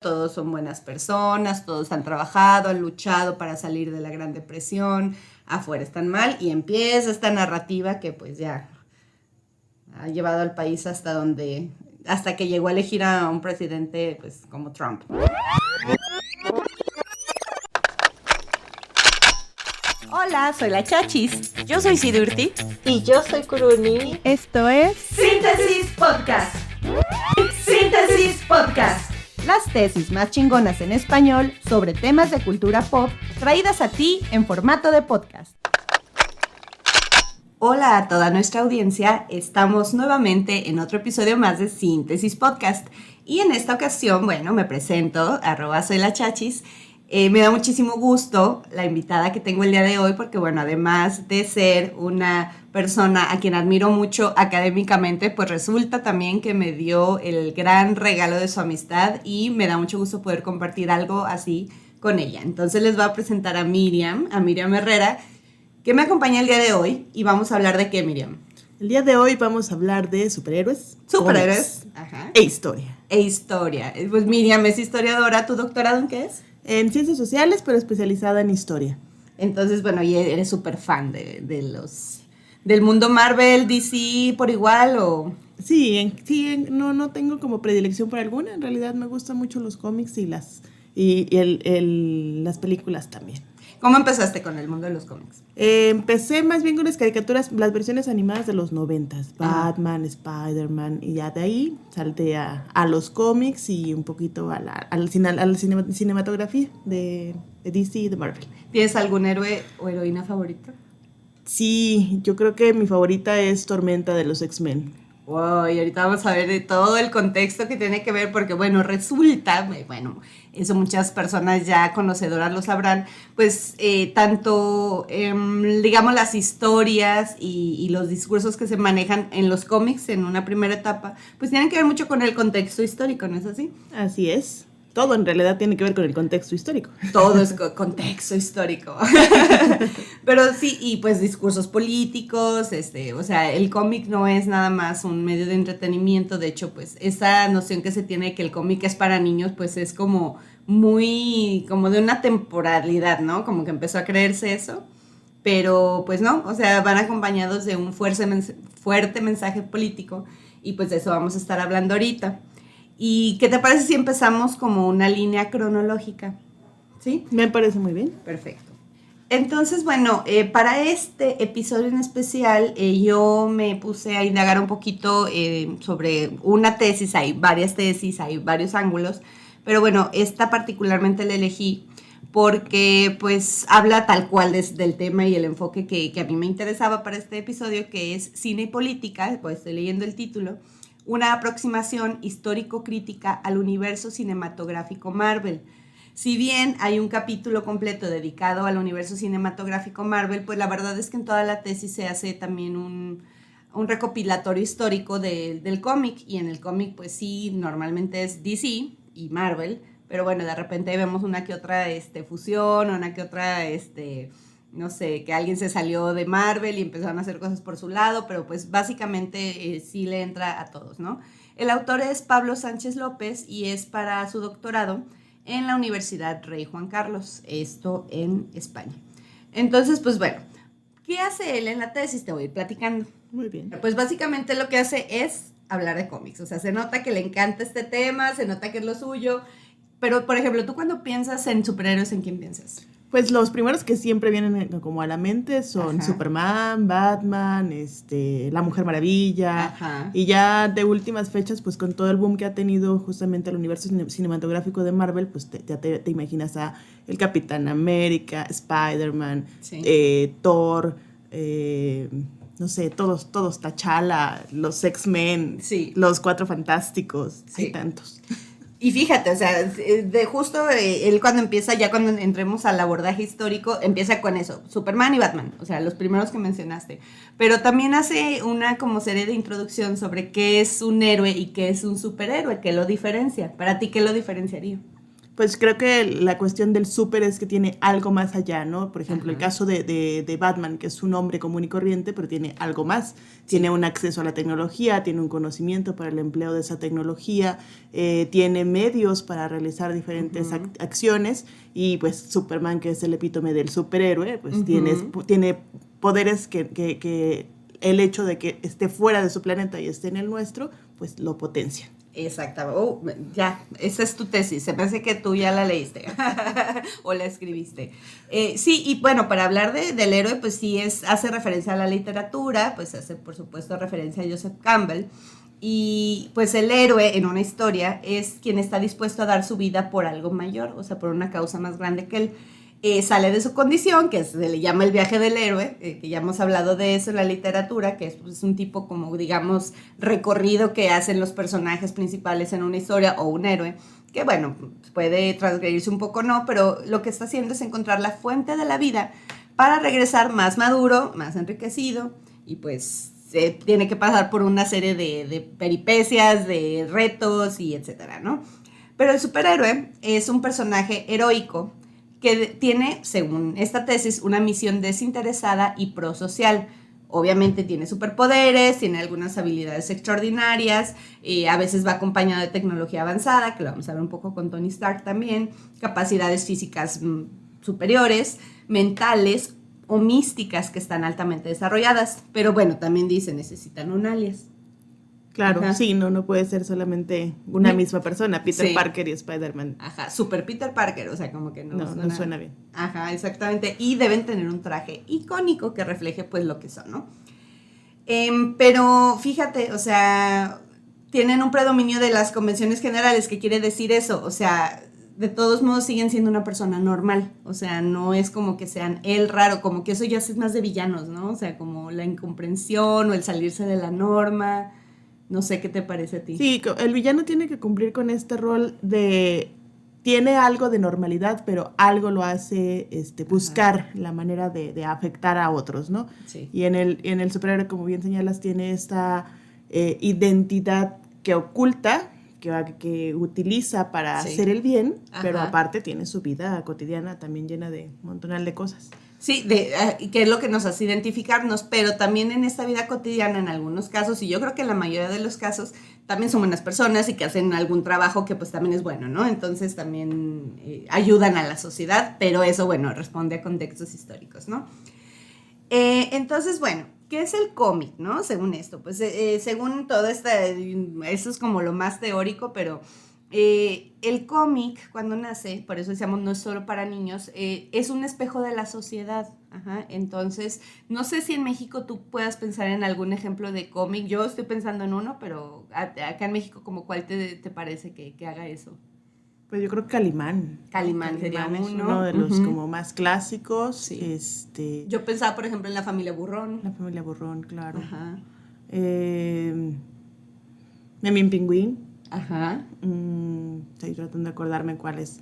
todos son buenas personas, todos han trabajado, han luchado para salir de la Gran Depresión, afuera están mal, y empieza esta narrativa que pues ya ha llevado al país hasta que llegó a elegir a un presidente pues como Trump. Hola, soy la Chachis. Yo soy Sidurti. Y yo soy Kuruni. Esto es Síntesis Podcast. Síntesis Podcast. las tesis más chingonas en español sobre temas de cultura pop, traídas a ti en formato de podcast. Hola a toda nuestra audiencia, estamos nuevamente en otro episodio más de Síntesis Podcast. Y en esta ocasión, me presento, @soylachachis. Me da muchísimo gusto la invitada que tengo el día de hoy porque, además de ser una persona a quien admiro mucho académicamente, pues resulta también que me dio el gran regalo de su amistad y me da mucho gusto poder compartir algo así con ella. Entonces les voy a presentar a Miriam Herrera, que me acompaña el día de hoy y vamos a hablar de qué, Miriam. El día de hoy vamos a hablar de superhéroes. Superhéroes. Ajá. E historia. Pues Miriam es historiadora. ¿Tu doctorado en qué es? En ciencias sociales, pero especializada en historia. Entonces, y eres súper fan del mundo Marvel, DC, por igual, ¿o? Sí, no tengo como predilección por alguna. En realidad me gustan mucho los cómics y las películas también. ¿Cómo empezaste con el mundo de los cómics? Empecé más bien con las caricaturas, las versiones animadas de los 90s. Batman, Spider-Man, y ya de ahí salté a los cómics y un poquito a la cinematografía de DC y de Marvel. ¿Tienes algún héroe o heroína favorito? Sí, yo creo que mi favorita es Tormenta de los X-Men. Wow, y ahorita vamos a ver de todo el contexto que tiene que ver, porque resulta, eso muchas personas ya conocedoras lo sabrán, pues tanto, digamos, las historias y los discursos que se manejan en los cómics en una primera etapa, pues tienen que ver mucho con el contexto histórico, ¿no es así? Así es. Todo en realidad tiene que ver con el contexto histórico. Todo es contexto histórico. Pero sí, y pues discursos políticos, el cómic no es nada más un medio de entretenimiento. De hecho, pues esa noción que se tiene de que el cómic es para niños, pues es como muy, como de una temporalidad, ¿no? Como que empezó a creerse eso. Pero pues no, van acompañados de un fuerte mensaje político y pues de eso vamos a estar hablando ahorita. ¿Y qué te parece si empezamos como una línea cronológica? ¿Sí? Me parece muy bien. Perfecto. Entonces, para este episodio en especial, yo me puse a indagar un poquito sobre una tesis. Hay varias tesis, hay varios ángulos, pero esta particularmente la elegí porque pues habla tal cual del tema y el enfoque que a mí me interesaba para este episodio, que es Cine y Política. Pues estoy leyendo el título. Una aproximación histórico-crítica al universo cinematográfico Marvel. Si bien hay un capítulo completo dedicado al universo cinematográfico Marvel, pues la verdad es que en toda la tesis se hace también un recopilatorio histórico del cómic, y en el cómic pues sí, normalmente es DC y Marvel, pero de repente vemos una que otra fusión, una que otra no sé, que alguien se salió de Marvel y empezaron a hacer cosas por su lado, pero pues básicamente sí le entra a todos, ¿no? El autor es Pablo Sánchez López y es para su doctorado en la Universidad Rey Juan Carlos, esto en España. Entonces, pues ¿qué hace él en la tesis? Te voy a ir platicando. Muy bien. Pues básicamente lo que hace es hablar de cómics, se nota que le encanta este tema, se nota que es lo suyo, pero por ejemplo, tú cuando piensas en superhéroes, ¿en quién piensas? Pues los primeros que siempre vienen como a la mente son Ajá. Superman, Batman, la Mujer Maravilla. Ajá. Y ya de últimas fechas, pues con todo el boom que ha tenido justamente el universo cinematográfico de Marvel, pues te imaginas a el Capitán América, Spider-Man, sí. Thor, no sé, todos, T'Challa, los X-Men, sí. Los Cuatro Fantásticos, sí. Hay tantos. Y fíjate, de justo él cuando empieza, ya cuando entremos al abordaje histórico, empieza con eso, Superman y Batman, los primeros que mencionaste. Pero también hace una como serie de introducción sobre qué es un héroe y qué es un superhéroe, qué lo diferencia. Para ti, ¿qué lo diferenciaría? Pues creo que la cuestión del súper es que tiene algo más allá, ¿no? Por ejemplo, el caso de Batman, que es un hombre común y corriente, pero tiene algo más. Tiene un acceso a la tecnología, tiene un conocimiento para el empleo de esa tecnología, tiene medios para realizar diferentes acciones, y pues Superman, que es el epítome del superhéroe, pues tiene poderes que el hecho de que esté fuera de su planeta y esté en el nuestro, pues lo potencia. Exactamente. Ya, esa es tu tesis. Se me hace que tú ya la leíste o la escribiste. Sí, y bueno, para hablar del héroe, pues sí hace referencia a la literatura, pues hace por supuesto referencia a Joseph Campbell. Y pues el héroe en una historia es quien está dispuesto a dar su vida por algo mayor, o sea, por una causa más grande que él. Sale de su condición, que se le llama el viaje del héroe, que ya hemos hablado de eso en la literatura, que es pues, un tipo como, digamos, recorrido que hacen los personajes principales en una historia o un héroe, que bueno, puede transgredirse un poco, no, pero lo que está haciendo es encontrar la fuente de la vida para regresar más maduro, más enriquecido, y pues tiene que pasar por una serie de peripecias, de retos y etcétera, ¿no? Pero el superhéroe es un personaje heroico que tiene, según esta tesis, una misión desinteresada y prosocial. Obviamente tiene superpoderes, tiene algunas habilidades extraordinarias, a veces va acompañado de tecnología avanzada, que lo vamos a ver un poco con Tony Stark también, capacidades físicas superiores, mentales o místicas que están altamente desarrolladas. Pero bueno, también dice, necesitan un alias. Claro, sí, no puede ser solamente una misma persona, Peter Parker y Spider-Man. Ajá, super Peter Parker, o sea, como que no suena bien. Ajá, exactamente, y deben tener un traje icónico que refleje pues lo que son, ¿no? Pero fíjate, o sea, tienen un predominio de las convenciones generales, ¿qué quiere decir eso? O sea, de todos modos siguen siendo una persona normal, o sea, no es como que sean el raro, como que eso ya es más de villanos, ¿no? O sea, como la incomprensión o el salirse de la norma. No sé qué te parece a ti. Sí, el villano tiene que cumplir con este rol de... Tiene algo de normalidad, pero algo lo hace buscar la manera de afectar a otros, ¿no? Sí. Y en el superhéroe, como bien señalas, tiene esta identidad que oculta, que utiliza para hacer el bien, pero aparte tiene su vida cotidiana también llena de un montonal de cosas. Sí, que es lo que nos hace identificarnos, pero también en esta vida cotidiana, en algunos casos, y yo creo que en la mayoría de los casos, también son buenas personas y que hacen algún trabajo que pues también es bueno, ¿no? Entonces también ayudan a la sociedad, pero eso, bueno, responde a contextos históricos, ¿no? Entonces, bueno, ¿qué es el cómic, no? Según esto, pues según todo esto, eso es como lo más teórico, pero... el cómic, cuando nace, por eso decíamos no es solo para niños, es un espejo de la sociedad. Ajá. Entonces, no sé si en México tú puedas pensar en algún ejemplo de cómic. Yo estoy pensando en uno, pero acá en México, ¿como cuál te parece que haga eso? Pues yo creo que Calimán. Calimán sería uno de los como más clásicos. Sí. Yo pensaba, por ejemplo, en La Familia Burrón. La Familia Burrón, claro. Ajá. Memín Pingüín. Ajá. Estoy tratando de acordarme cuáles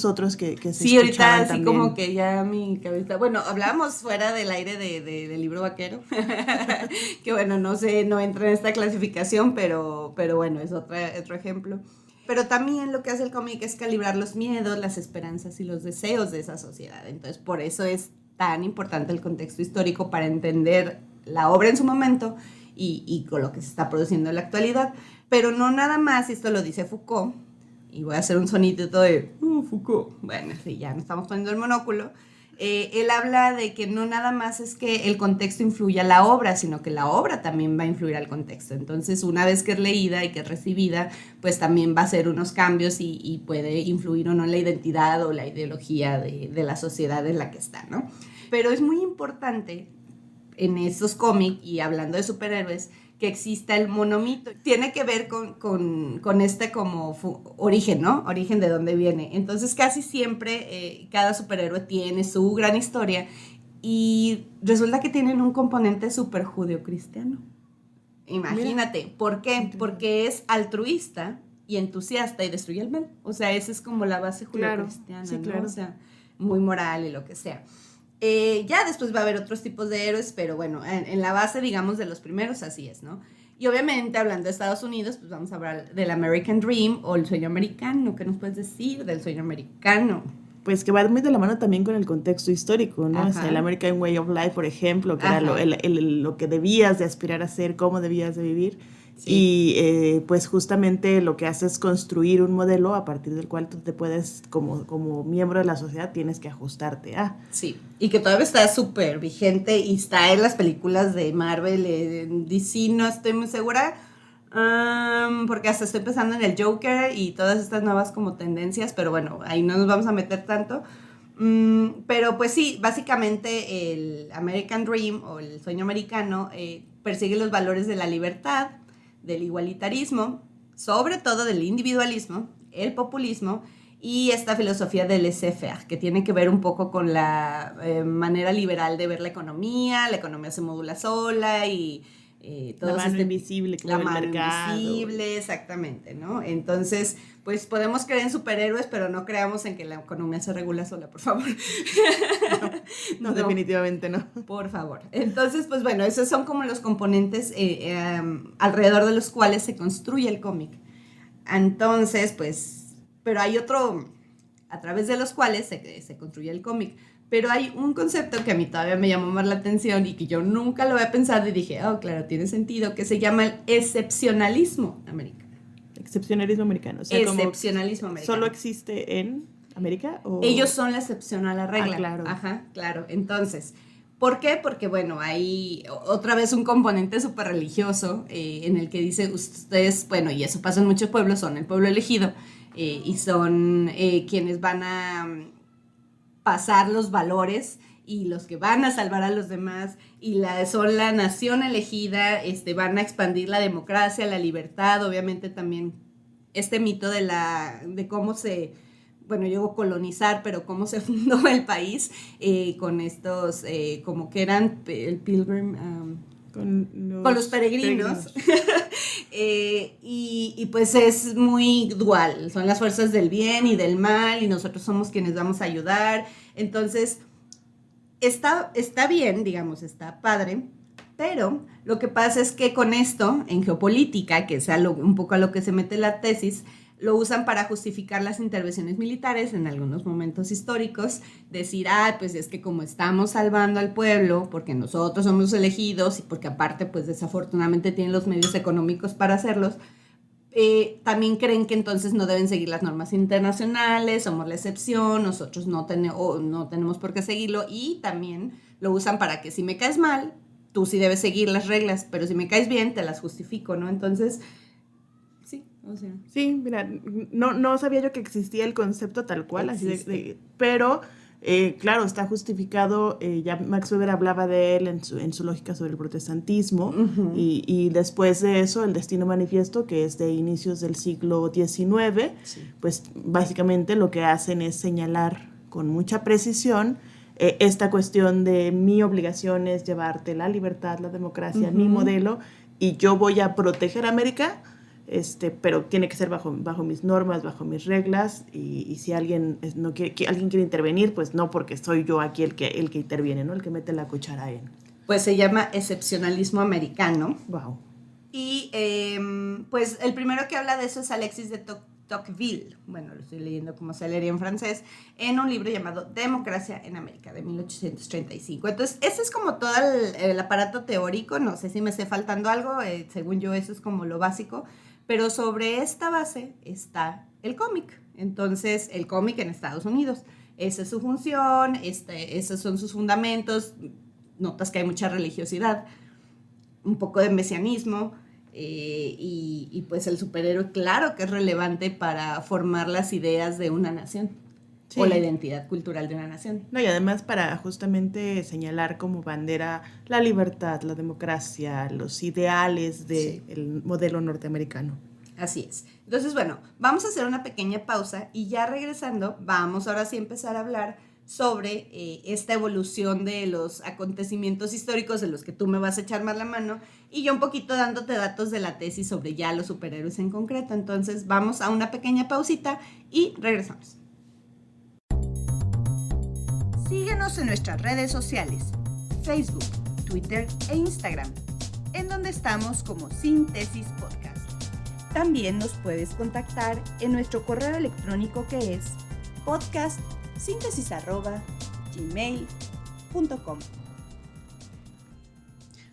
otros que se sí, ahorita así también. Como que ya mi cabeza... Bueno, hablábamos fuera del aire del libro vaquero, que bueno, no sé, no entra en esta clasificación, pero bueno, es otro ejemplo. Pero también lo que hace el cómic es calibrar los miedos, las esperanzas y los deseos de esa sociedad. Entonces, por eso es tan importante el contexto histórico para entender la obra en su momento y con lo que se está produciendo en la actualidad. Pero no nada más, esto lo dice Foucault, y voy a hacer un sonidito de Foucault. Bueno, sí, ya nos estamos poniendo el monóculo. Él habla de que no nada más es que el contexto influya a la obra, sino que la obra también va a influir al contexto. Entonces, una vez que es leída y que es recibida, pues también va a hacer unos cambios y puede influir o no en la identidad o la ideología de la sociedad en la que está, ¿no? Pero es muy importante en estos cómics, y hablando de superhéroes, que exista el monomito. Tiene que ver con este como origen, ¿no? Origen de dónde viene. Entonces casi siempre cada superhéroe tiene su gran historia y resulta que tienen un componente súper judeocristiano. Imagínate. Mira. ¿Por qué? Porque es altruista y entusiasta y destruye el mal. O sea, esa es como la base judeocristiana, sí, ¿no? claro. O sea, muy moral y lo que sea. Ya después va a haber otros tipos de héroes, pero bueno, en la base, digamos, de los primeros, así es, ¿no? Y obviamente, hablando de Estados Unidos, pues vamos a hablar del American Dream o el sueño americano. ¿Qué nos puedes decir del sueño americano? Pues que va muy de la mano también con el contexto histórico, ¿no? O sea, el American Way of Life, por ejemplo, que era lo que debías de aspirar a ser, cómo debías de vivir. Sí. Y pues justamente lo que hace es construir un modelo a partir del cual tú te puedes, como miembro de la sociedad, tienes que ajustarte a. Sí, y que todavía está súper vigente y está en las películas de Marvel, en DC no estoy muy segura, porque hasta estoy pensando en el Joker y todas estas nuevas como tendencias, pero bueno, ahí no nos vamos a meter tanto. Pero pues sí, básicamente el American Dream o el sueño americano persigue los valores de la libertad, del igualitarismo, sobre todo del individualismo, el populismo y esta filosofía del laissez-faire, que tiene que ver un poco con la manera liberal de ver la economía se modula sola y la mano invisible que mueve el mercado. Invisible, exactamente, ¿no? Entonces, pues podemos creer en superhéroes, pero no creamos en que la economía se regula sola, por favor. No, definitivamente no. Por favor. Entonces, pues bueno, esos son como los componentes alrededor de los cuales se construye el cómic. Entonces, pues, pero hay otro, a través de los cuales se construye el cómic. Pero hay un concepto que a mí todavía me llamó más la atención y que yo nunca lo había pensado y dije, oh, claro, tiene sentido, que se llama el excepcionalismo americano. Excepcionalismo americano. O sea, excepcionalismo americano. ¿Solo existe en América? ¿O? Ellos son la excepción a la regla. Ah, claro. Ajá, claro. Entonces, ¿por qué? Porque, bueno, hay otra vez un componente súper religioso en el que dice, ustedes, bueno, y eso pasa en muchos pueblos, son el pueblo elegido y son quienes van a pasar los valores y los que van a salvar a los demás y son la nación elegida, van a expandir la democracia, la libertad, obviamente también este mito de cómo se, bueno, yo digo colonizar, pero cómo se fundó el país con estos, como que eran el pilgrim, con los peregrinos. Y pues es muy dual, son las fuerzas del bien y del mal y nosotros somos quienes vamos a ayudar. Entonces está bien, digamos, está padre, pero lo que pasa es que con esto en geopolítica, que es un poco a lo que se mete la tesis, lo usan para justificar las intervenciones militares en algunos momentos históricos, decir, pues es que como estamos salvando al pueblo, porque nosotros somos los elegidos y porque aparte, pues desafortunadamente tienen los medios económicos para hacerlos, también creen que entonces no deben seguir las normas internacionales, somos la excepción, nosotros no tenemos por qué seguirlo, y también lo usan para que si me caes mal, tú sí debes seguir las reglas, pero si me caes bien, te las justifico, ¿no? Entonces, sí, o sea. Sí, mira, no sabía yo que existía el concepto tal cual, así pero claro, está justificado, ya Max Weber hablaba de él en su lógica sobre el protestantismo, uh-huh. y después de eso, el Destino Manifiesto, que es de inicios del siglo XIX, sí. Pues básicamente lo que hacen es señalar con mucha precisión esta cuestión de mi obligación es llevarte la libertad, la democracia, uh-huh. mi modelo, y yo voy a proteger a América, pero tiene que ser bajo mis normas, bajo mis reglas, y si alguien quiere intervenir, pues no, porque soy yo aquí el que interviene, ¿no? El que mete la cuchara en. Pues se llama excepcionalismo americano. Wow. Y pues el primero que habla de eso es Alexis de Tocqueville, bueno, lo estoy leyendo como se leería en francés, en un libro llamado Democracia en América, de 1835. Entonces, ese es como todo el aparato teórico, no sé si me esté faltando algo, según yo eso es como lo básico, pero sobre esta base está el cómic. Entonces, el cómic en Estados Unidos, esa es su función, esos son sus fundamentos, notas que hay mucha religiosidad, un poco de mesianismo, y pues el superhéroe, claro que es relevante para formar las ideas de una nación, sí. O la identidad cultural de una nación. No, y además para justamente señalar como bandera la libertad, la democracia, los ideales del modelo norteamericano. Así es. Entonces, bueno, vamos a hacer una pequeña pausa y ya regresando, vamos ahora sí a empezar a hablar sobre esta evolución de los acontecimientos históricos de los que tú me vas a echar más la mano y yo un poquito dándote datos de la tesis sobre ya los superhéroes en concreto. Entonces vamos a una pequeña pausita y regresamos. Síguenos en nuestras redes sociales, Facebook, Twitter e Instagram. en donde estamos como Síntesis Podcast. También nos puedes contactar en nuestro correo electrónico que es podcastsíntesis@gmail.com.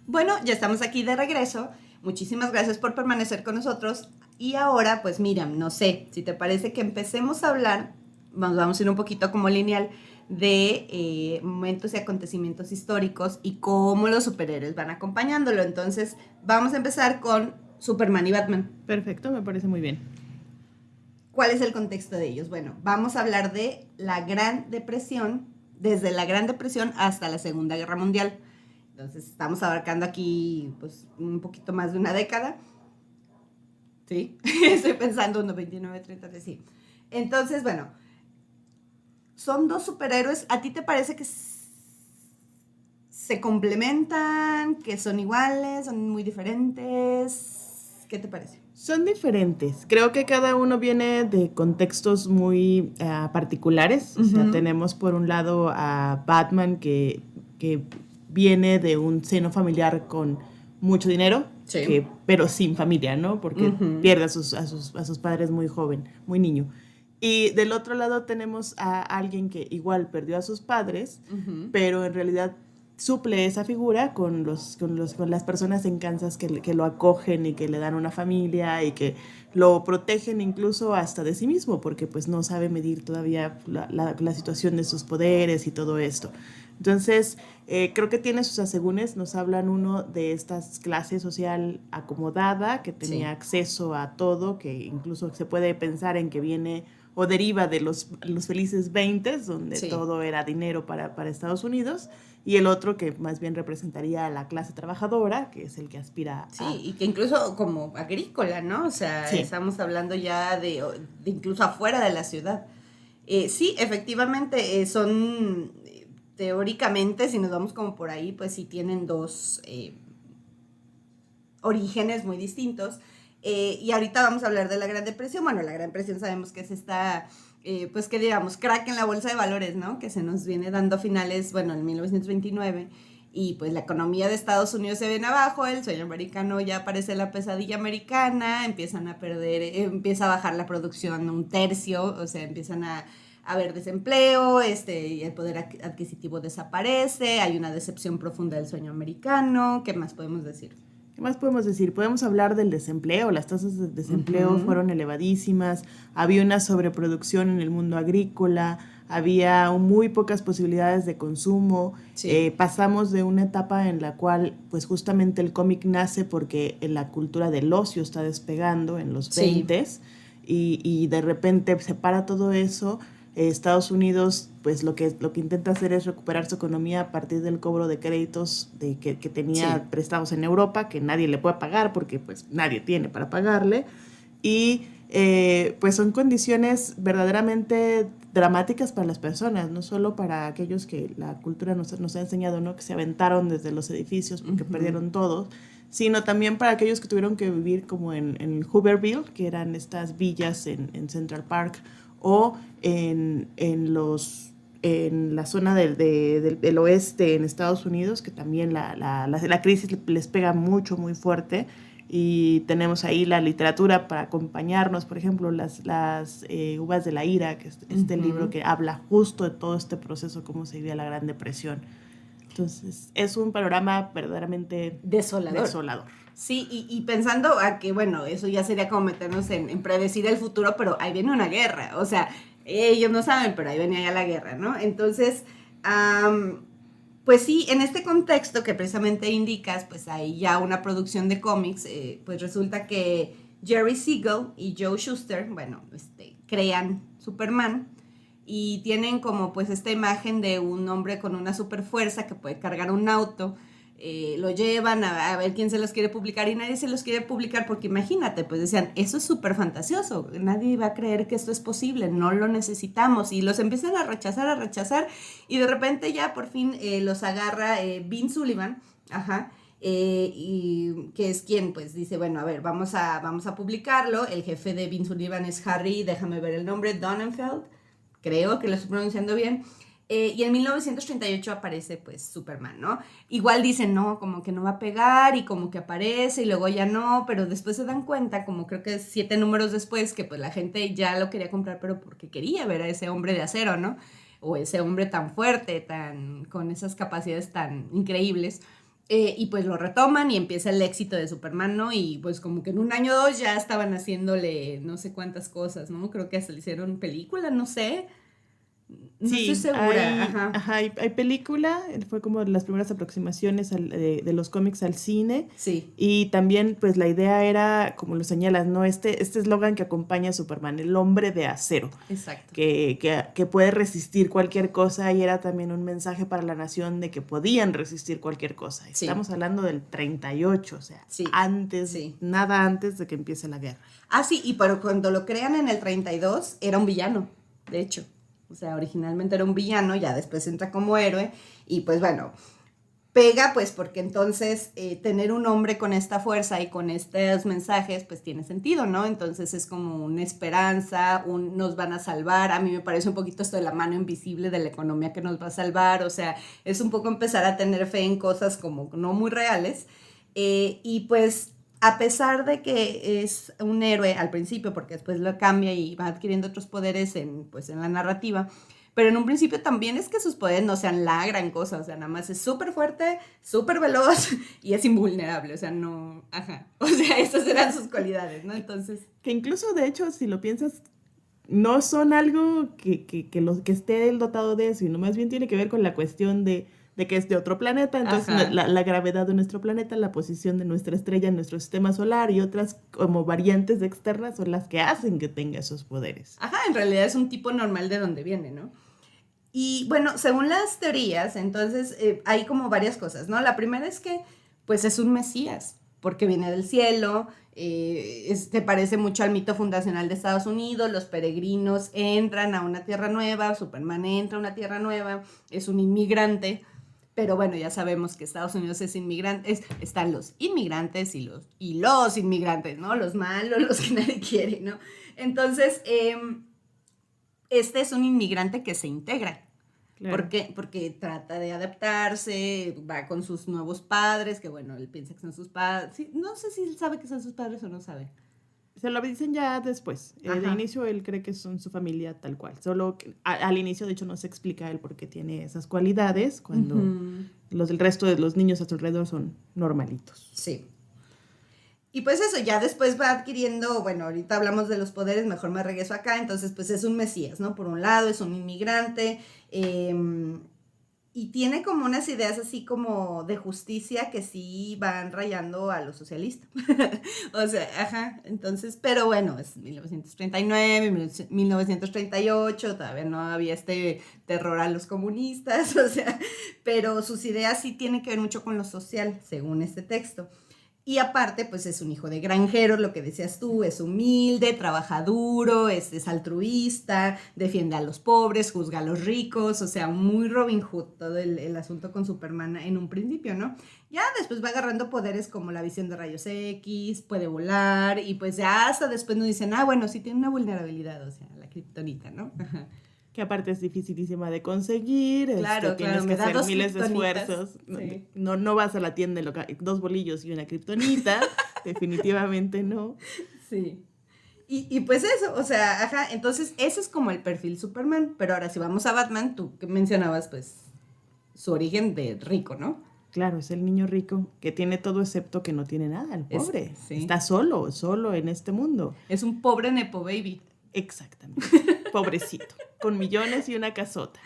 Bueno, ya estamos aquí de regreso. Muchísimas gracias por permanecer con nosotros. Y ahora, pues Miriam, no sé, si te parece que empecemos a hablar, vamos a ir un poquito como lineal, de momentos y acontecimientos históricos y cómo los superhéroes van acompañándolo. Entonces, vamos a empezar con Superman y Batman. Perfecto, me parece muy bien. ¿Cuál es el contexto de ellos? Bueno, vamos a hablar de la Gran Depresión, desde la Gran Depresión hasta la Segunda Guerra Mundial. Entonces, estamos abarcando aquí pues un poquito más de una década. Sí, estoy pensando 29, 30, sí. Entonces, bueno, son dos superhéroes. ¿A ti te parece que se complementan, que son iguales, son muy diferentes? ¿Qué te parece? Son diferentes. Creo que cada uno viene de contextos muy particulares. O sea, tenemos por un lado a Batman que viene de un seno familiar con mucho dinero, sí, pero sin familia, ¿no? Porque pierde a sus padres muy joven, muy niño. Y del otro lado tenemos a alguien que igual perdió a sus padres, pero en realidad suple esa figura con las personas en Kansas que lo acogen y que le dan una familia y que lo protegen incluso hasta de sí mismo, porque pues no sabe medir todavía la situación de sus poderes y todo esto. Entonces, creo que tiene sus asegúnes. Nos hablan uno de esta clase social acomodada, que tenía acceso a todo, que incluso se puede pensar en que viene o deriva de los felices 20, donde todo era dinero para Estados Unidos, y el otro que más bien representaría a la clase trabajadora, que es el que aspira a... Sí, y que incluso como agrícola, ¿no? O sea, estamos hablando ya de incluso afuera de la ciudad. Sí, efectivamente, son... teóricamente, si nos vamos como por ahí, pues sí tienen dos orígenes muy distintos. Y ahorita vamos a hablar de la Gran Depresión. Bueno, la Gran Depresión sabemos que es esta, pues que digamos, crack en la bolsa de valores, ¿no? Que se nos viene dando a finales, bueno, en 1929. Y pues la economía de Estados Unidos se viene abajo, el sueño americano ya parece la pesadilla americana, empiezan a perder, empieza a bajar la producción un tercio, o sea, empiezan a haber desempleo, y el poder adquisitivo desaparece, hay una decepción profunda del sueño americano. ¿Qué más podemos decir? ¿Qué más podemos decir? Podemos hablar del desempleo. Las tasas de desempleo fueron elevadísimas, había una sobreproducción en el mundo agrícola, había muy pocas posibilidades de consumo. Pasamos de una etapa en la cual pues justamente el cómic nace porque la cultura del ocio está despegando en los 20s y de repente se para todo eso. Estados Unidos pues lo que intenta hacer es recuperar su economía a partir del cobro de créditos que tenía prestados en Europa, que nadie le puede pagar porque pues nadie tiene para pagarle, y pues son condiciones verdaderamente dramáticas para las personas, no solo para aquellos que la cultura nos ha enseñado, ¿no? Que se aventaron desde los edificios porque perdieron todo, sino también para aquellos que tuvieron que vivir como en Hooverville, que eran estas villas en Central Park, o en la zona del oeste en Estados Unidos, que también la crisis les pega muy fuerte, y tenemos ahí la literatura para acompañarnos, por ejemplo, las Uvas de la Ira, que es este libro que habla justo de todo este proceso, cómo se vivía la Gran Depresión. Entonces, es un panorama verdaderamente desolador. Sí, y pensando a que, bueno, eso ya sería como meternos en predecir el futuro, pero ahí viene una guerra, o sea, ellos no saben, pero ahí venía ya la guerra, ¿no? Entonces, pues sí, en este contexto que precisamente indicas, pues hay ya una producción de cómics, pues resulta que Jerry Siegel y Joe Shuster, bueno, crean Superman, y tienen como pues esta imagen de un hombre con una super fuerza que puede cargar un auto. Lo llevan a ver quién se los quiere publicar y nadie se los quiere publicar porque imagínate, pues decían, eso es súper fantasioso, nadie va a creer que esto es posible, no lo necesitamos, y los empiezan a rechazar y de repente ya por fin los agarra Vince Sullivan, y que es quien pues dice, bueno, a ver, vamos a publicarlo. El jefe de Vince Sullivan es Harry, déjame ver el nombre, Donenfeld, creo que lo estoy pronunciando bien. Y en 1938 aparece pues Superman, ¿no? Igual dicen, no, como que no va a pegar y como que aparece y luego ya no, pero después se dan cuenta, como creo que 7 números después, que pues la gente ya lo quería comprar, pero porque quería ver a ese hombre de acero, ¿no? O ese hombre tan fuerte, con esas capacidades tan increíbles. Y pues lo retoman y empieza el éxito de Superman, ¿no? Y pues como que en un año o dos ya estaban haciéndole no sé cuántas cosas, ¿no? Creo que hasta le hicieron película, no sé. No estoy segura. Hay película, fue como de las primeras aproximaciones de los cómics al cine. Sí. Y también, pues, la idea era, como lo señalas, ¿no? Este eslogan que acompaña a Superman, el hombre de acero. Exacto. Que puede resistir cualquier cosa, y era también un mensaje para la nación de que podían resistir cualquier cosa. Sí. Estamos hablando del 38, o sea, sí. Nada antes de que empiece la guerra. Sí, y pero cuando lo crean en el 32, era un villano, de hecho. O sea, originalmente era un villano, ya después entra como héroe y pues bueno, pega pues porque entonces tener un hombre con esta fuerza y con estos mensajes pues tiene sentido, ¿no? Entonces es como una esperanza, nos van a salvar. A mí me parece un poquito esto de la mano invisible de la economía que nos va a salvar, o sea, es un poco empezar a tener fe en cosas como no muy reales y pues a pesar de que es un héroe al principio, porque después lo cambia y va adquiriendo otros poderes en la narrativa, pero en un principio también es que sus poderes no sean la gran cosa, o sea, nada más es súper fuerte, súper veloz y es invulnerable, o sea, no, o sea, esas eran sus cualidades, ¿no? Entonces... Que incluso, de hecho, si lo piensas, no son algo que esté el dotado de eso, sino más bien tiene que ver con la cuestión de que es de otro planeta, entonces la gravedad de nuestro planeta, la posición de nuestra estrella en nuestro sistema solar y otras como variantes externas son las que hacen que tenga esos poderes. En realidad es un tipo normal de donde viene, ¿no? Y bueno, según las teorías, entonces hay como varias cosas, ¿no? La primera es que pues es un mesías, porque viene del cielo, parece mucho al mito fundacional de Estados Unidos, los peregrinos entran a una tierra nueva, Superman entra a una tierra nueva, es un inmigrante. Pero bueno, ya sabemos que Estados Unidos es inmigrante, están los inmigrantes y los inmigrantes, ¿no? Los malos, los que nadie quiere, ¿no? Entonces, este es un inmigrante que se integra. Claro. Porque trata de adaptarse, va con sus nuevos padres, que bueno, él piensa que son sus padres. Sí, no sé si él sabe que son sus padres o no sabe. Se lo dicen ya después. De inicio él cree que son su familia tal cual. Solo que al inicio, de hecho, no se explica él por qué tiene esas cualidades cuando el resto de los niños a su alrededor son normalitos. Sí. Y pues eso, ya después va adquiriendo, bueno, ahorita hablamos de los poderes, mejor me regreso acá, entonces pues es un mesías, ¿no? Por un lado es un inmigrante, y tiene como unas ideas así como de justicia que sí van rayando a lo socialista. O sea, entonces, pero bueno, es 1939, 1938, todavía no había este terror a los comunistas, o sea, pero sus ideas sí tienen que ver mucho con lo social, según este texto. Y aparte, pues es un hijo de granjeros, lo que decías tú, es humilde, trabaja duro, es altruista, defiende a los pobres, juzga a los ricos, o sea, muy Robin Hood todo el asunto con Superman en un principio, ¿no? Ya después va agarrando poderes como la visión de rayos X, puede volar, y pues ya hasta después nos dicen, bueno, sí tiene una vulnerabilidad, o sea, la kriptonita, ¿no? Que aparte es dificilísima de conseguir, claro, tienes que hacer miles de esfuerzos, sí. no vas a la tienda local, 2 bolillos y una kriptonita, definitivamente no. Sí, y pues eso, o sea, entonces ese es como el perfil Superman, pero ahora si vamos a Batman, tú que mencionabas pues su origen de rico, ¿no? Claro, es el niño rico que tiene todo excepto que no tiene nada, el pobre, sí. Está solo en este mundo. Es un pobre nepo baby. Exactamente, pobrecito, con millones y una casota.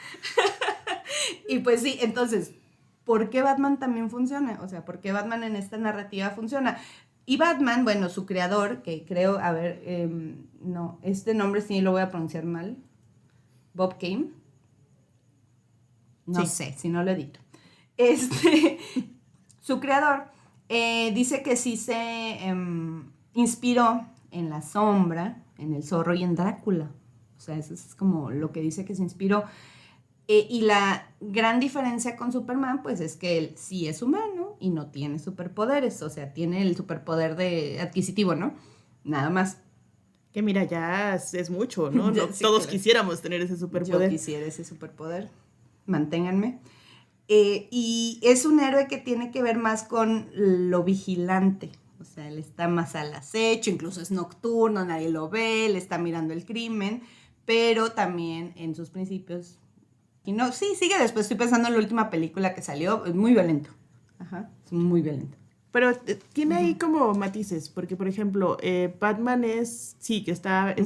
Y pues sí, entonces, ¿por qué Batman también funciona? O sea, ¿por qué Batman en esta narrativa funciona? Y Batman, bueno, su creador, que creo, no, este nombre sí lo voy a pronunciar mal, Bob Kane. No sé, si no lo edito. Su creador dice que sí se inspiró en La Sombra, en El Zorro y en Drácula. O sea, eso es como lo que dice que se inspiró. Y la gran diferencia con Superman, pues es que él sí es humano y no tiene superpoderes. O sea, tiene el superpoder adquisitivo, ¿no? Nada más. Que mira, ya es mucho, ¿no? Sí, todos quisiéramos tener ese superpoder. Yo quisiera ese superpoder. manténganme. Y es un héroe que tiene que ver más con lo vigilante. O sea, él está más al acecho, incluso es nocturno, nadie lo ve, él está mirando el crimen, pero también en sus principios. Y no, sí, sigue después. Estoy pensando en la última película que salió, es muy violento. Ajá, es muy violento. Pero tiene ahí como matices, porque por ejemplo, Batman es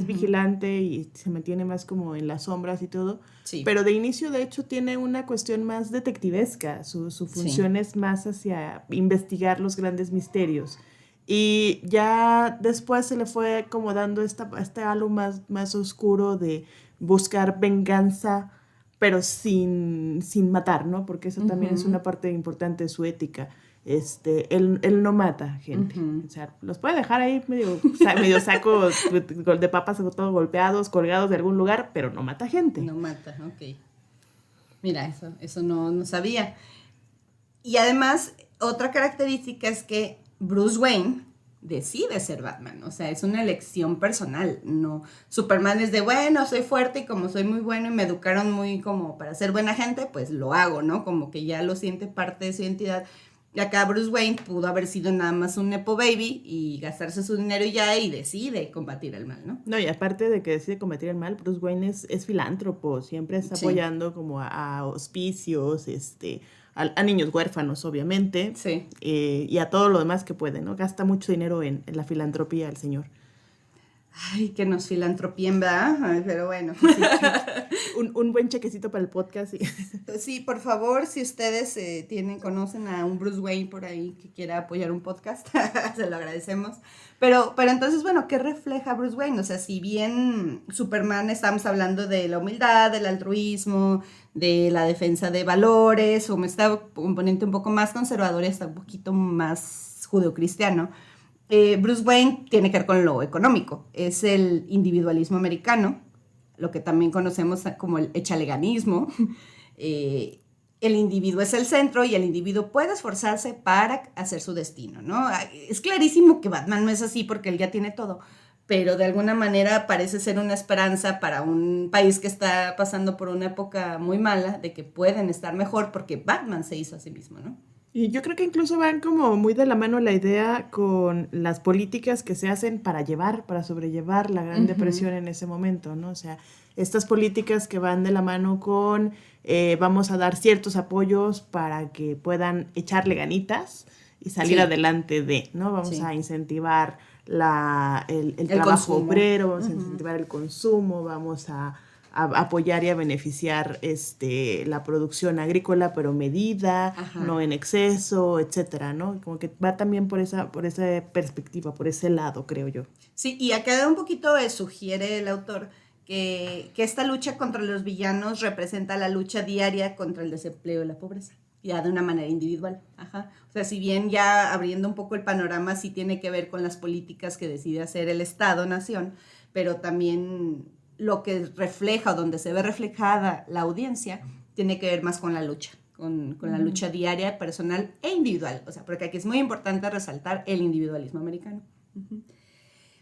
vigilante y se mantiene más como en las sombras y todo, sí. Pero de inicio de hecho tiene una cuestión más detectivesca, su función es más hacia investigar los grandes misterios. Y ya después se le fue como dando este halo más oscuro de buscar venganza, pero sin matar, ¿no? Porque eso también es una parte importante de su ética. Él no mata gente. O sea, los puede dejar ahí medio sacos de papas todos golpeados, colgados de algún lugar, pero no mata gente. No mata, ok. Mira, eso no sabía. Y además, otra característica es que Bruce Wayne decide ser Batman. O sea, es una elección personal. No, Superman es de, bueno, soy fuerte y como soy muy bueno y me educaron muy como para ser buena gente, pues lo hago, ¿no? Como que ya lo siente parte de su identidad. Y acá Bruce Wayne pudo haber sido nada más un nepo baby y gastarse su dinero ya y decide combatir el mal, ¿no? No, y aparte de que decide combatir el mal, Bruce Wayne es filántropo, siempre está apoyando como a hospicios, a niños huérfanos, obviamente, sí. Y a todo lo demás que puede, ¿no? Gasta mucho dinero en la filantropía el señor. Ay, que nos filantropien, ¿verdad? Ay, pero bueno. Sí. un buen chequecito para el podcast. Sí, sí, por favor, si ustedes conocen a un Bruce Wayne por ahí que quiera apoyar un podcast, se lo agradecemos. Pero entonces, bueno, ¿qué refleja Bruce Wayne? O sea, si bien Superman estamos hablando de la humildad, del altruismo, de la defensa de valores, o esta componente un poco más conservador y hasta un poquito más judeocristiano, Bruce Wayne tiene que ver con lo económico, es el individualismo americano, lo que también conocemos como el echaleganismo. El individuo es el centro y el individuo puede esforzarse para hacer su destino, ¿no? Es clarísimo que Batman no es así porque él ya tiene todo, pero de alguna manera parece ser una esperanza para un país que está pasando por una época muy mala, de que pueden estar mejor porque Batman se hizo a sí mismo, ¿no? Y yo creo que incluso van como muy de la mano la idea con las políticas que se hacen para sobrellevar la Gran Depresión en ese momento, ¿no? O sea, estas políticas que van de la mano con vamos a dar ciertos apoyos para que puedan echarle ganitas y salir adelante ¿no? Vamos a incentivar el trabajo consumo. Obrero, vamos a incentivar el consumo, vamos a apoyar y a beneficiar la producción agrícola, pero medida, no en exceso, etcétera, ¿no? Como que va también por esa perspectiva, por ese lado, creo yo. Sí, y acá un poquito sugiere el autor que esta lucha contra los villanos representa la lucha diaria contra el desempleo y la pobreza, ya de una manera individual. O sea, si bien ya abriendo un poco el panorama, sí tiene que ver con las políticas que decide hacer el Estado-nación, pero también lo que refleja o donde se ve reflejada la audiencia tiene que ver más con la lucha, con la lucha diaria, personal e individual. O sea, porque aquí es muy importante resaltar el individualismo americano.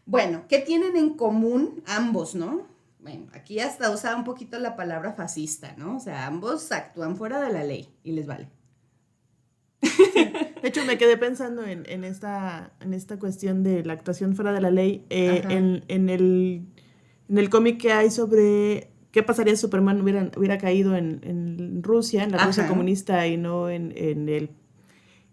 Bueno, ¿qué tienen en común ambos, no? Bueno, aquí hasta usa un poquito la palabra fascista, ¿no? O sea, ambos actúan fuera de la ley y les vale. Sí. De hecho, me quedé pensando en esta cuestión de la actuación fuera de la ley, en el cómic que hay sobre qué pasaría si Superman hubiera caído en Rusia, en la Rusia comunista y no en el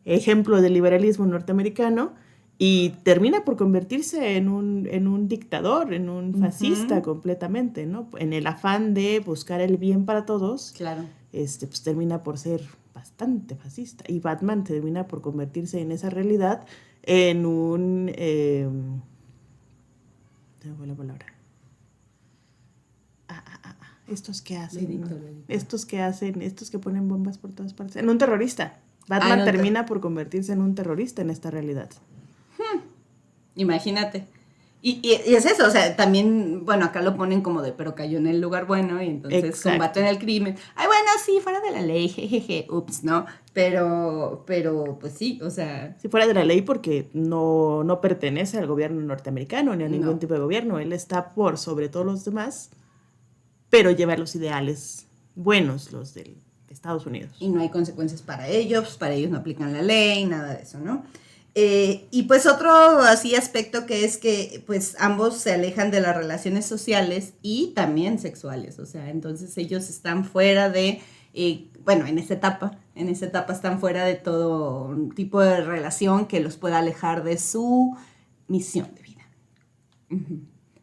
ejemplo del liberalismo norteamericano, y termina por convertirse en un dictador, en un fascista completamente, ¿no? En el afán de buscar el bien para todos, claro. Pues termina por ser bastante fascista, y Batman termina por convertirse en esa realidad en un... tengo la palabra. Estos que hacen, ¿no? Estos que ponen bombas por todas partes. En un terrorista. Batman termina por convertirse en un terrorista en esta realidad. Imagínate. Y es eso, o sea, también, bueno, acá lo ponen como pero cayó en el lugar bueno y entonces combaten el crimen. Ay, bueno, sí, fuera de la ley, jejeje, ups, ¿no? Pero, pues sí, o sea... Sí, fuera de la ley porque no pertenece al gobierno norteamericano ni a ningún tipo de gobierno. Él está por sobre todos los demás, pero lleva los ideales buenos, los del Estados Unidos. Y no hay consecuencias para ellos no aplican la ley, nada de eso, ¿no? Y pues otro así aspecto que es que pues ambos se alejan de las relaciones sociales y también sexuales, o sea, entonces ellos están fuera de, bueno, en esta etapa están fuera de todo tipo de relación que los pueda alejar de su misión de vida.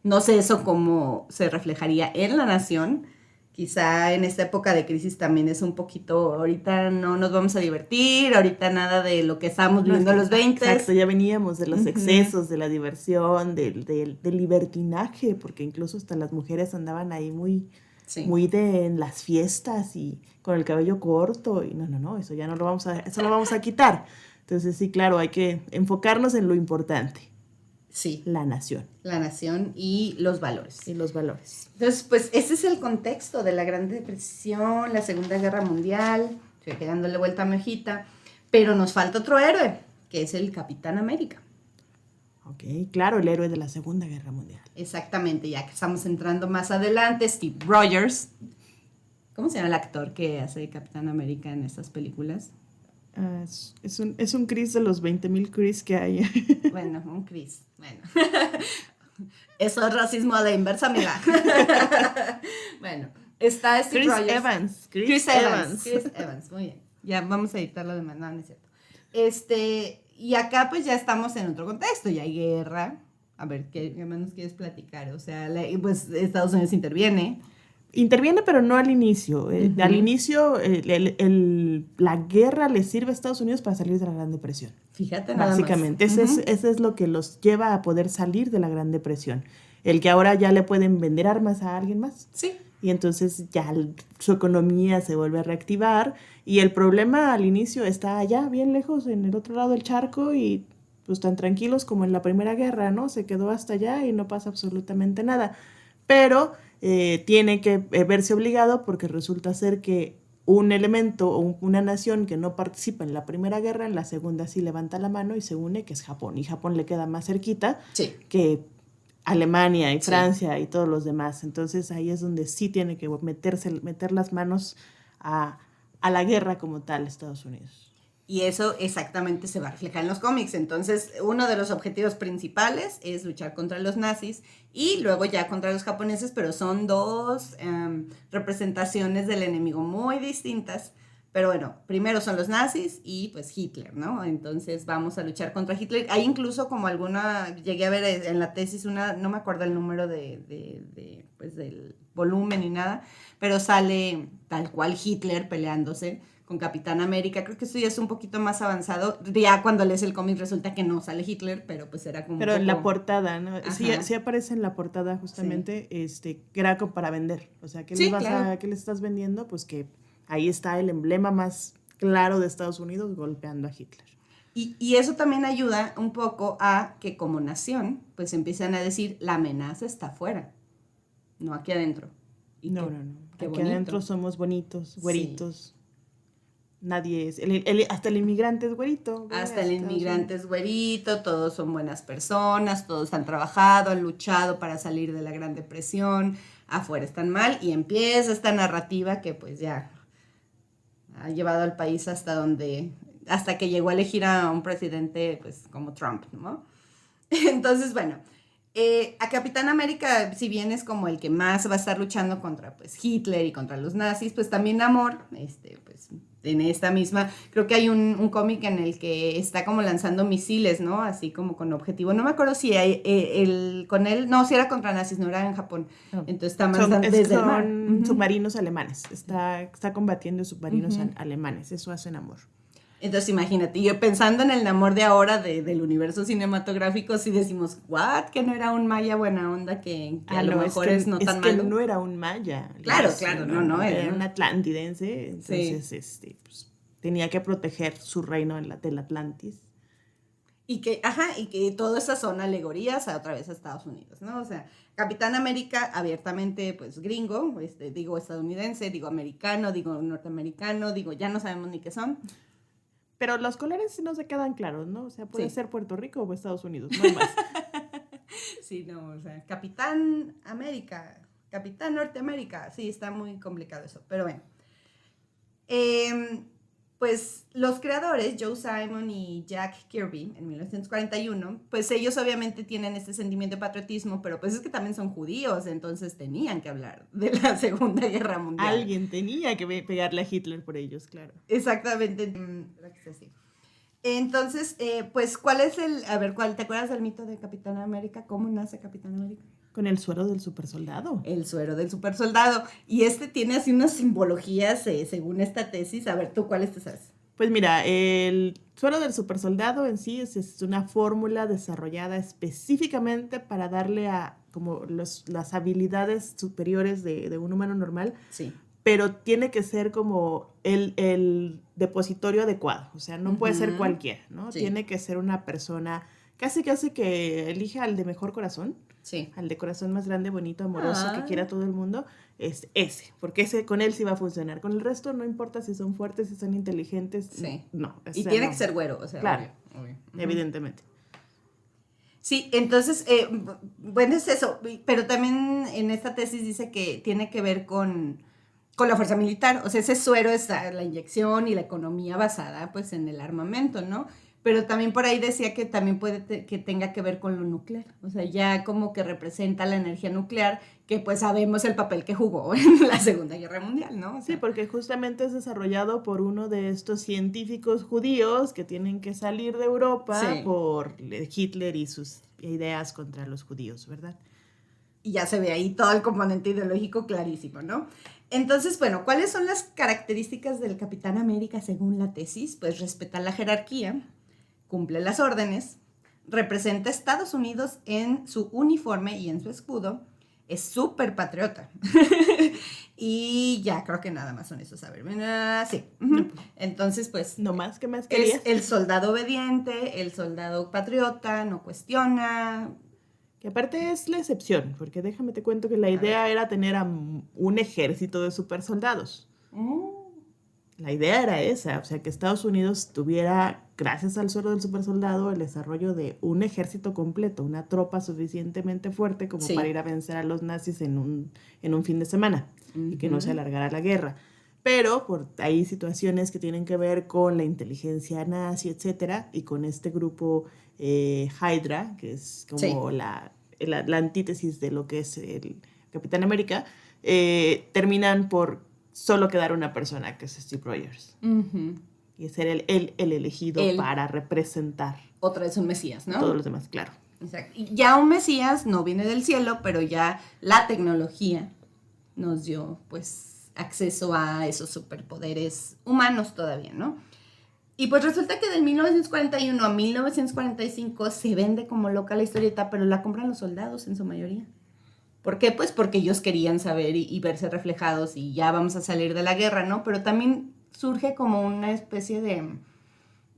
No sé eso cómo se reflejaría en la nación. Quizá en esta época de crisis también es un poquito, ahorita no nos vamos a divertir, ahorita nada de lo que estábamos viviendo en los 20. Exacto, ya veníamos de los excesos, de la diversión, del libertinaje, porque incluso hasta las mujeres andaban ahí muy en las fiestas y con el cabello corto, y no, eso ya no lo vamos a quitar. Entonces sí, claro, hay que enfocarnos en lo importante. Sí. La nación. La nación y los valores. Y los valores. Entonces, pues ese es el contexto de la Gran Depresión, la Segunda Guerra Mundial. Estoy dándole vuelta a mi hojita. Pero nos falta otro héroe, que es el Capitán América. Ok, claro, el héroe de la Segunda Guerra Mundial. Exactamente, ya que estamos entrando más adelante, Steve Rogers. ¿Cómo se llama el actor que hace Capitán América en estas películas? Es un Chris de los 20,000 Chris que hay. Bueno, un Chris. Bueno. Eso es racismo a la inversa, amiga. Bueno, está Steve Rogers. Chris Evans. Chris Evans, muy bien. Ya vamos a editarlo de manera, no es cierto. Y acá pues ya estamos en otro contexto, ya hay guerra. A ver, ¿qué más nos quieres platicar? O sea, pues Estados Unidos interviene. Interviene, pero no al inicio. Al inicio, la guerra le sirve a Estados Unidos para salir de la Gran Depresión. Fíjate, nada básicamente, más. Ese es lo que los lleva a poder salir de la Gran Depresión. El que ahora ya le pueden vender armas a alguien más. Sí. Y entonces ya su economía se vuelve a reactivar. Y el problema al inicio está allá, bien lejos, en el otro lado del charco, y pues tan tranquilos como en la Primera Guerra, ¿no? Se quedó hasta allá y no pasa absolutamente nada. Pero tiene que verse obligado porque resulta ser que un elemento o una nación que no participa en la Primera Guerra, en la Segunda sí levanta la mano y se une, que es Japón. Y Japón le queda más cerquita que Alemania y Francia y todos los demás. Entonces ahí es donde sí tiene que meter las manos a la guerra como tal Estados Unidos. Y eso exactamente se va a reflejar en los cómics. Entonces, uno de los objetivos principales es luchar contra los nazis y luego ya contra los japoneses, pero son dos representaciones del enemigo muy distintas. Pero bueno, primero son los nazis y pues Hitler, ¿no? Entonces vamos a luchar contra Hitler. Hay incluso como llegué a ver en la tesis no me acuerdo el número pues del volumen ni nada, pero sale tal cual Hitler peleándose con Capitán América. Creo que eso ya es un poquito más avanzado. Ya cuando lees el cómic resulta que no sale Hitler, pero pues era como Pero en la portada, ¿no? Sí aparece en la portada justamente, sí. Que era como para vender. O sea, ¿qué le estás vendiendo? Pues que ahí está el emblema más claro de Estados Unidos golpeando a Hitler. Y eso también ayuda un poco a que como nación, pues empiezan a decir, la amenaza está afuera, no aquí adentro. Y no. Aquí adentro somos bonitos, güeritos. Sí. Nadie es, hasta el inmigrante es güerito. Hasta el inmigrante es güerito, todos son buenas personas, todos han trabajado, han luchado para salir de la Gran Depresión, afuera están mal, y empieza esta narrativa que pues ya ha llevado al país hasta que llegó a elegir a un presidente pues como Trump, ¿no? Entonces, bueno, a Capitán América, si bien es como el que más va a estar luchando contra pues Hitler y contra los nazis, pues también Namor, pues en esta misma, creo que hay un cómic en el que está como lanzando misiles, ¿no? Así como con objetivo. No me acuerdo si con él, no, si era contra nazis, no era en Japón. No. Entonces está más desde el mar. Submarinos alemanes. Está combatiendo submarinos alemanes. Eso hace Namor. Entonces imagínate, yo pensando en el Namor de ahora del universo cinematográfico, si decimos, ¿what? Que no era un maya buena onda, que a lo mejor es no tan malo. Es que no era un maya. Claro, no. Era un atlantidense, entonces pues, tenía que proteger su reino del Atlantis. Y que todas esas son alegorías otra vez a Estados Unidos, ¿no? O sea, Capitán América abiertamente, pues, gringo, digo estadounidense, digo americano, digo norteamericano, digo ya no sabemos ni qué son. Pero los colores no se quedan claros, ¿no? O sea, puede ser Puerto Rico o Estados Unidos, no más. Sí, no, o sea, Capitán América, Capitán Norteamérica, sí, está muy complicado eso, pero bueno. Pues los creadores, Joe Simon y Jack Kirby, en 1941, pues ellos obviamente tienen este sentimiento de patriotismo, pero pues es que también son judíos, entonces tenían que hablar de la Segunda Guerra Mundial. Alguien tenía que pegarle a Hitler por ellos, claro. Exactamente. Entonces, pues, ¿cuál es ¿te acuerdas del mito de Capitán América? ¿Cómo nace Capitán América? Con el suero del supersoldado. El suero del supersoldado. Y tiene así unas simbologías según esta tesis. A ver, ¿tú cuáles te sabes? Pues mira, el suero del supersoldado en sí es una fórmula desarrollada específicamente para darle a como las habilidades superiores de un humano normal. Sí. Pero tiene que ser como el depositorio adecuado. O sea, no puede ser cualquiera, ¿no? Sí. Tiene que ser una persona casi que elija al de mejor corazón. Sí. Al de corazón más grande, bonito, amoroso, que quiera a todo el mundo, es ese, porque con él sí va a funcionar. Con el resto no importa si son fuertes, si son inteligentes, sí. No. Y tiene que ser güero, o sea. Claro, obvio. Evidentemente. Sí, entonces, bueno, es eso, pero también en esta tesis dice que tiene que ver con la fuerza militar, o sea, ese suero es la inyección y la economía basada, pues, en el armamento, ¿no? Pero también por ahí decía que también puede que tenga que ver con lo nuclear. O sea, ya como que representa la energía nuclear, que pues sabemos el papel que jugó en la Segunda Guerra Mundial, ¿no? O sea, sí, porque justamente es desarrollado por uno de estos científicos judíos que tienen que salir de Europa por Hitler y sus ideas contra los judíos, ¿verdad? Y ya se ve ahí todo el componente ideológico clarísimo, ¿no? Entonces, bueno, ¿cuáles son las características del Capitán América según la tesis? Pues respeta la jerarquía, cumple las órdenes, representa a Estados Unidos en su uniforme y en su escudo, es súper patriota. Y ya, creo que nada más son esos. A ver, sí. Entonces, pues... No más, ¿qué más querías? Es el soldado obediente, el soldado patriota, no cuestiona. Que aparte es la excepción, porque déjame te cuento que la idea era tener a un ejército de supersoldados. La idea era esa, o sea, que Estados Unidos tuviera, gracias al suero del supersoldado, el desarrollo de un ejército completo, una tropa suficientemente fuerte como para ir a vencer a los nazis en un fin de semana y que no se alargara la guerra. Pero por ahí situaciones que tienen que ver con la inteligencia nazi, etcétera, y con este grupo Hydra, que es como la antítesis de lo que es el Capitán América, terminan por solo quedar una persona, que es Steve Rogers. Y ser el elegido para representar. Otra vez un mesías, ¿no? Todos los demás, claro. Exacto. Y ya un mesías no viene del cielo, pero ya la tecnología nos dio, pues, acceso a esos superpoderes humanos todavía, ¿no? Y pues resulta que de 1941 a 1945 se vende como loca la historieta, pero la compran los soldados en su mayoría. ¿Por qué? Pues porque ellos querían saber y verse reflejados y ya vamos a salir de la guerra, ¿no? Pero también surge como una especie de,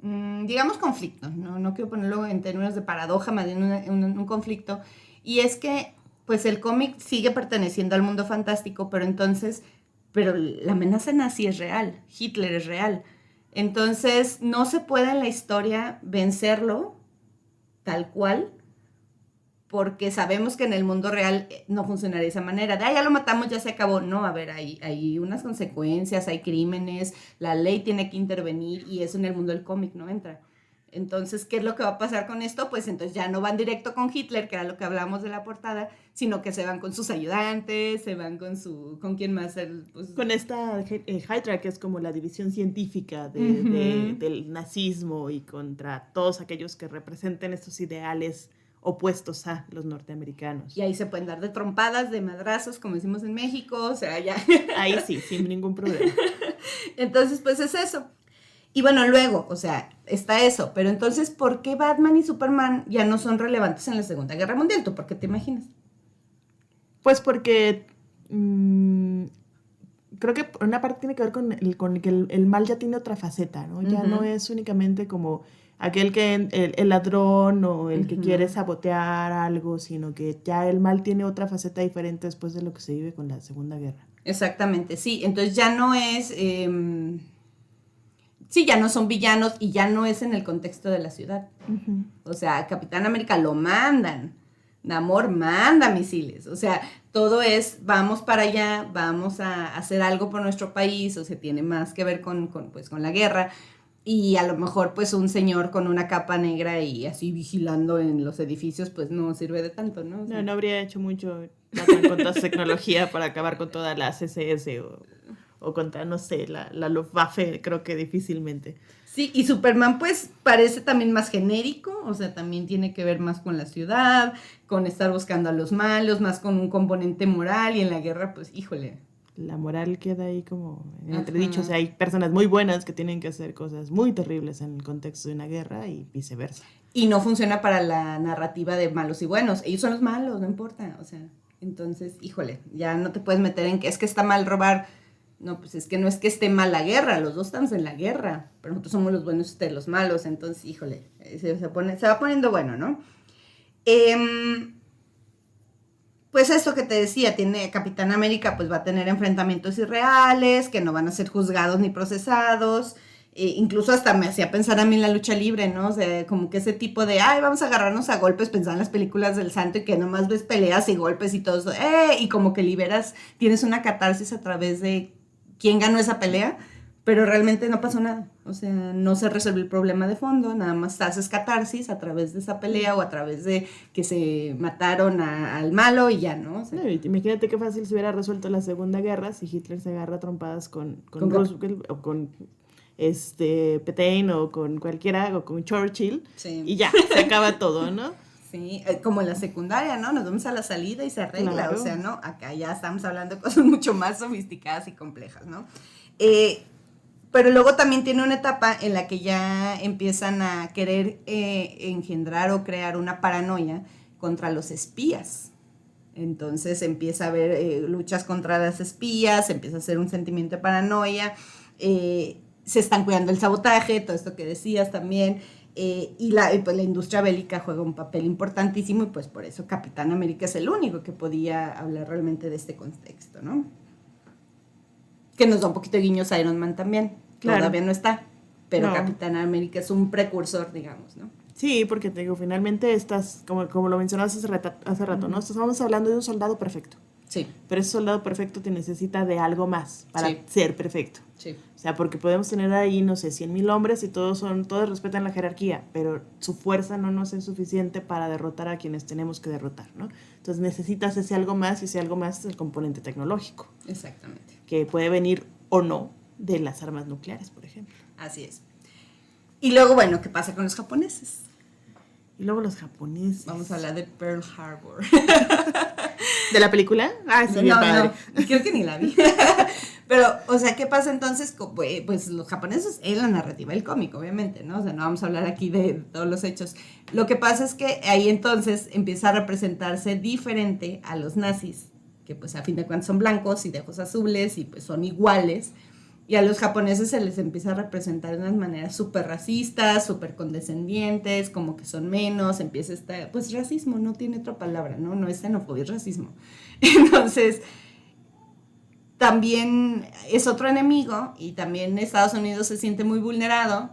digamos, conflicto, ¿no? No quiero ponerlo en términos de paradoja, más bien un conflicto. Y es que, pues, el cómic sigue perteneciendo al mundo fantástico, pero la amenaza nazi es real, Hitler es real. Entonces, no se puede en la historia vencerlo tal cual, porque sabemos que en el mundo real no funcionaría de esa manera. Ya lo matamos, ya se acabó. No, a ver, hay unas consecuencias, hay crímenes, la ley tiene que intervenir y eso en el mundo del cómic no entra. Entonces, ¿qué es lo que va a pasar con esto? Pues entonces ya no van directo con Hitler, que era lo que hablamos de la portada, sino que se van con sus ayudantes, se van con quién más. Con esta Hydra, que es como la división científica del nazismo y contra todos aquellos que representen estos ideales opuestos a los norteamericanos. Y ahí se pueden dar de trompadas, de madrazos, como decimos en México, o sea, ya. Ahí sí, sin ningún problema. Entonces, pues es eso. Y bueno, luego, o sea, está eso. Pero entonces, ¿por qué Batman y Superman ya no son relevantes en la Segunda Guerra Mundial? ¿Tú por qué te imaginas? Pues porque creo que por una parte tiene que ver con que el mal ya tiene otra faceta, ¿no? Ya no es únicamente como aquel que el ladrón o el que quiere sabotear algo, sino que ya el mal tiene otra faceta diferente después de lo que se vive con la Segunda Guerra. Exactamente, sí. Entonces ya no es... sí, ya no son villanos y ya no es en el contexto de la ciudad. O sea, Capitán América lo mandan Namor manda misiles, o sea, todo es, vamos para allá, vamos a hacer algo por nuestro país, o sea, tiene más que ver con la guerra, y a lo mejor pues un señor con una capa negra y así vigilando en los edificios, pues no sirve de tanto, ¿no? O sea, No habría hecho mucho Batman con toda tecnología para acabar con toda la CSS o contra, no sé, la Luftwaffe, creo que difícilmente. sí, y Superman pues parece también más genérico, o sea, también tiene que ver más con la ciudad, con estar buscando a los malos, más con un componente moral, y en la guerra pues, híjole. La moral queda ahí como en Ajá. entredicho, o sea, hay personas muy buenas que tienen que hacer cosas muy terribles en el contexto de una guerra y viceversa. Y no funciona para la narrativa de malos y buenos, ellos son los malos, no importa, o sea, entonces, híjole, ya no te puedes meter en que es que está mal robar. No, pues es que no es que esté mal la guerra, los dos estamos en la guerra, pero nosotros somos los buenos y ustedes los malos, entonces, híjole, se va poniendo bueno, ¿no? Pues esto que te decía, Capitán América pues va a tener enfrentamientos irreales, que no van a ser juzgados ni procesados, incluso hasta me hacía pensar a mí en la lucha libre, ¿no? O sea, como que ese tipo de, ay, vamos a agarrarnos a golpes, pensar en las películas del santo y que nomás ves peleas y golpes y todo eso, y como que tienes una catarsis a través de quién ganó esa pelea, pero realmente no pasó nada, o sea, no se resolvió el problema de fondo, nada más haces catarsis a través de esa pelea o a través de que se mataron al malo y ya, ¿no? O sea, No, imagínate qué fácil se hubiera resuelto la Segunda Guerra si Hitler se agarra a trompadas con Roosevelt o con Petain o con cualquiera o con Churchill, sí. Y ya, se acaba todo, ¿no? Sí, como en la secundaria, ¿no? Nos vamos a la salida y se arregla, Claro. O sea, ¿no? Acá ya estamos hablando de cosas mucho más sofisticadas y complejas, ¿no? Pero luego también tiene una etapa en la que ya empiezan a querer engendrar o crear una paranoia contra los espías. Entonces empieza a haber luchas contra las espías, empieza a hacer un sentimiento de paranoia, se están cuidando el sabotaje, todo esto que decías también, y pues la industria bélica juega un papel importantísimo, y pues por eso Capitán América es el único que podía hablar realmente de este contexto, ¿no? Que nos da un poquito de guiños a Iron Man también, Claro. Todavía no está, pero No. Capitán América es un precursor, digamos, ¿no? Sí, porque te digo, finalmente estás, como lo mencionabas hace rato, ¿no? Estamos hablando de un soldado perfecto. Sí, Pero ese soldado perfecto te necesita de algo más para Sí. ser perfecto. sí. O sea, porque podemos tener ahí, no sé, 100,000 hombres y todos respetan la jerarquía, pero su fuerza no nos es suficiente para derrotar a quienes tenemos que derrotar, ¿no? Entonces necesitas ese algo más, y ese algo más es el componente tecnológico, Exactamente, que puede venir o no de las armas nucleares, por ejemplo. así es. Y luego, bueno, ¿qué pasa con los japoneses? Y luego los japoneses. Vamos a hablar de Pearl Harbor. ¿De la película? Ah, sí, bien padre. No, creo que ni la vi. Pero, o sea, ¿qué pasa entonces? Pues los japoneses en la narrativa del cómic, obviamente, ¿no? O sea, no vamos a hablar aquí de todos los hechos. Lo que pasa es que ahí entonces empieza a representarse diferente a los nazis, que pues a fin de cuentas son blancos y de ojos azules y pues son iguales. Y a los japoneses se les empieza a representar de unas maneras súper racistas, súper condescendientes, como que son menos, empieza pues racismo, no tiene otra palabra, ¿no? No es xenofobia, es racismo. Entonces, también es otro enemigo y también Estados Unidos se siente muy vulnerado,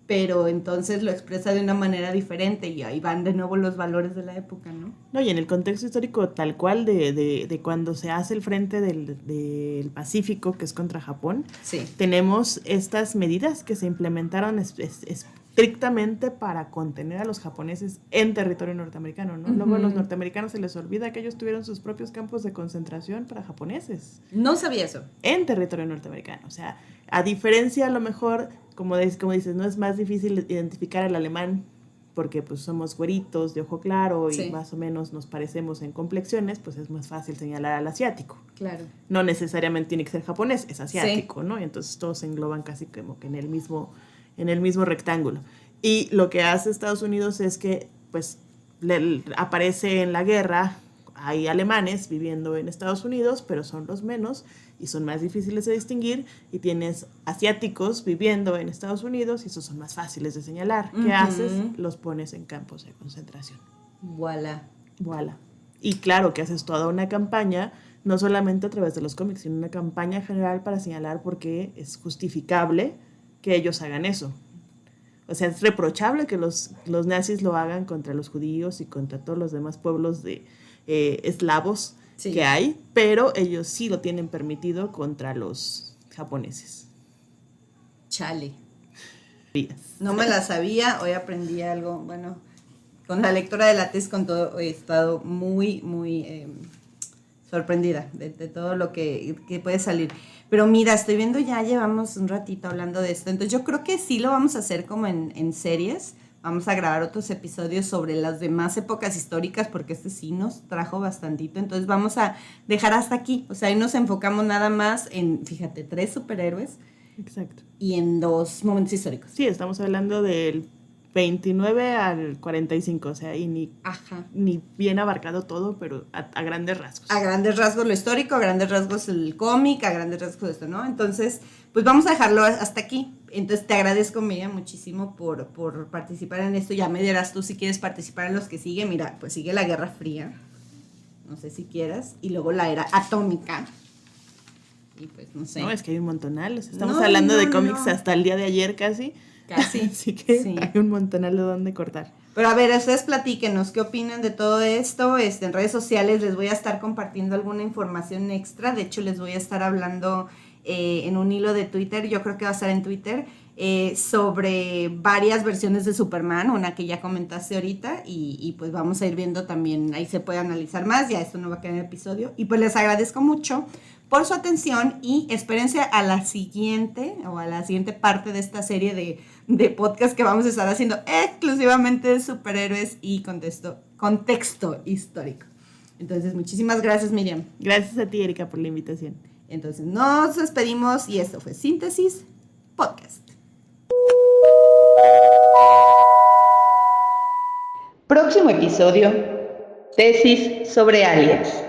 pero entonces lo expresa de una manera diferente y ahí van de nuevo los valores de la época, ¿no? No, y en el contexto histórico tal cual de cuando se hace el frente del Pacífico, que es contra Japón, Sí. tenemos estas medidas que se implementaron estrictamente para contener a los japoneses en territorio norteamericano, ¿no? Luego a los norteamericanos se les olvida que ellos tuvieron sus propios campos de concentración para japoneses No sabía eso. en territorio norteamericano. O sea, a diferencia a lo mejor, como dices, no es más difícil identificar al alemán porque pues somos güeritos de ojo claro y Sí. más o menos nos parecemos en complexiones, pues es más fácil señalar al asiático. Claro. No necesariamente tiene que ser japonés, es asiático, ¿no? Y entonces todos se engloban casi como que en el mismo rectángulo. Y lo que hace Estados Unidos es que pues aparece en la guerra, hay alemanes viviendo en Estados Unidos, pero son los menos y son más difíciles de distinguir, y tienes asiáticos viviendo en Estados Unidos y esos son más fáciles de señalar. ¿Qué haces? Los pones en campos de concentración. Voilà. Voilà. Y claro que haces toda una campaña, no solamente a través de los cómics, sino una campaña general para señalar por qué es justificable que ellos hagan eso. O sea, es reprochable que los nazis lo hagan contra los judíos y contra todos los demás pueblos de eslavos que hay, pero ellos sí lo tienen permitido contra los japoneses. Chale. No me la sabía, hoy aprendí algo. Bueno, con la lectura de la tesis, con todo, he estado muy, muy sorprendida de todo lo que puede salir. Pero mira, estoy viendo, ya llevamos un ratito hablando de esto, entonces yo creo que sí lo vamos a hacer como en series. Vamos a grabar otros episodios sobre las demás épocas históricas, porque este sí nos trajo bastantito. Entonces vamos a dejar hasta aquí. O sea, ahí nos enfocamos nada más en, fíjate, 3 superhéroes. Exacto. Y en 2 momentos históricos. Sí, estamos hablando del 29 al 45, o sea, y ni bien abarcado todo, pero a grandes rasgos. A grandes rasgos lo histórico, a grandes rasgos el cómic, a grandes rasgos esto, ¿no? Entonces, pues vamos a dejarlo hasta aquí. Entonces te agradezco, Miriam, muchísimo por participar en esto. Ya me dirás tú si quieres participar en los que sigue. Mira, pues sigue la Guerra Fría, no sé si quieras, y luego la era atómica. Y pues no sé. No, es que hay un montonal. O sea, estamos hablando de cómics hasta el día de ayer casi. Así que hay un montonal de dónde cortar. Pero a ver, ustedes platíquenos qué opinan de todo esto. En redes sociales les voy a estar compartiendo alguna información extra. De hecho, les voy a estar hablando en un hilo de Twitter, yo creo que va a estar en Twitter, sobre varias versiones de Superman, una que ya comentaste ahorita, y pues vamos a ir viendo también, ahí se puede analizar más, ya esto no va a quedar en el episodio. Y pues les agradezco mucho por su atención y espérense a la siguiente parte de esta serie de podcast que vamos a estar haciendo exclusivamente de superhéroes y contexto histórico. Entonces, muchísimas gracias, Miriam. Gracias a ti, Erika, por la invitación. Entonces, nos despedimos y esto fue Síntesis Podcast. Próximo episodio, tesis sobre aliens.